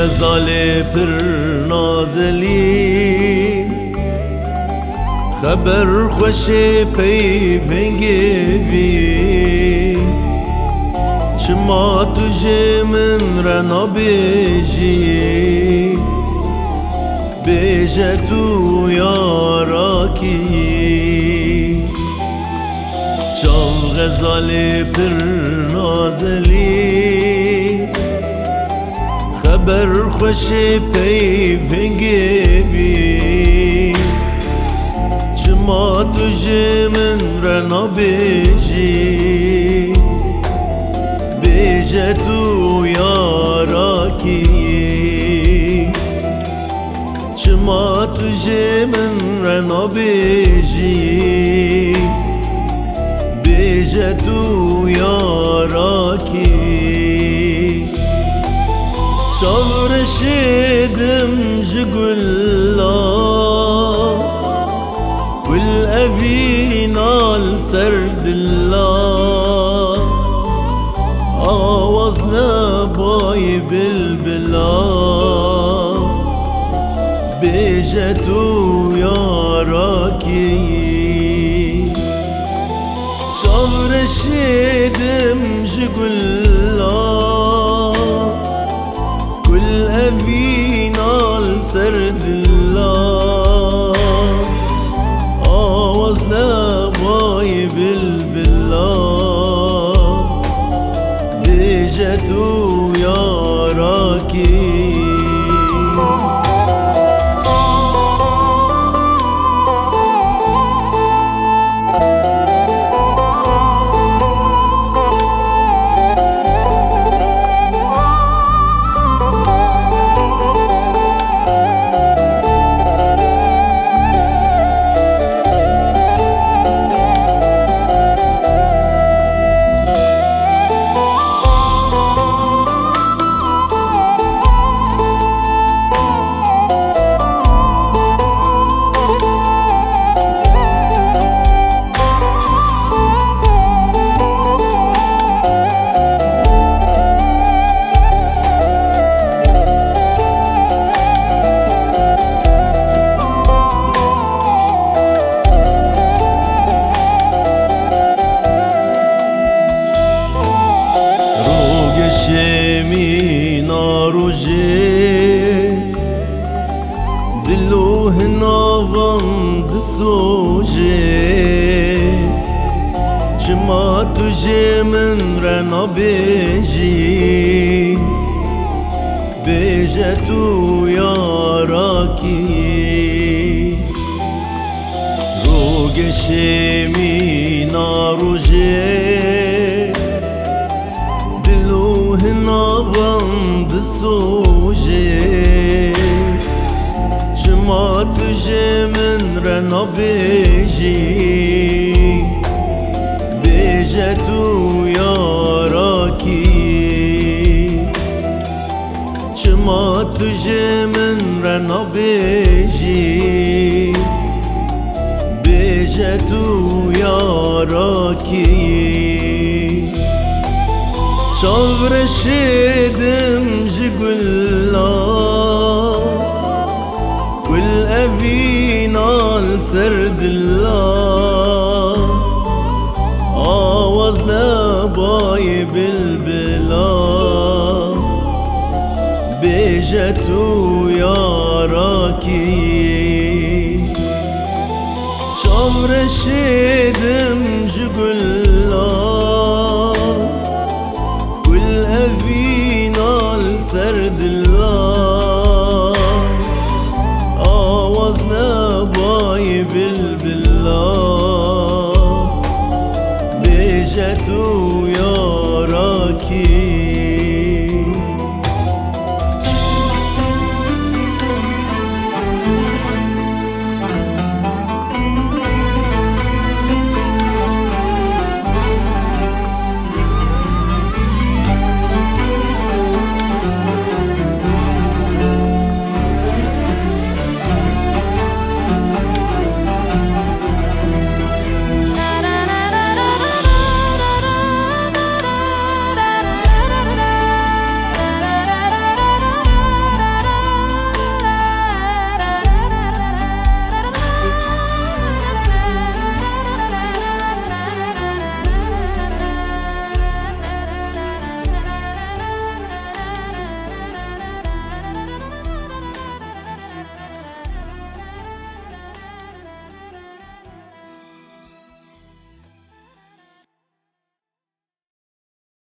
غزاله پر نازلی خبر خوش پیونگی وی چما تجه من رنا بیجی بیجه تو یارا کی چاو غزاله پر نازلی خبر خوش پیونگی بی چما تجه من رنا بیجی بیجه تو یارا کی چما تجه من رنا بیجی بیجه تو یارا کی شاور شدم جقلا والأفينا لسرد الله آوازنا باي بالبلا بيجتو يا راكي شاور شدم جقلا والأفينا لسرد الله آوازنا باي بالله بيجتو يا راكي دلو هناوان بسوجه چما تجه من رنا بیجی بیجه تو یارا کی روگش می ناروجه دلو هناوان بسوجه چما تجه من رنا بیجی بیجه تو یارا کی چما تجه من رنا بیجی بیجه تو یارا کی شاور شدم جقلا والأفينا لسرد الله آوازنا باي بالبلا بيجتو يارا کی شاور شدم جقلا والأفينا لسرد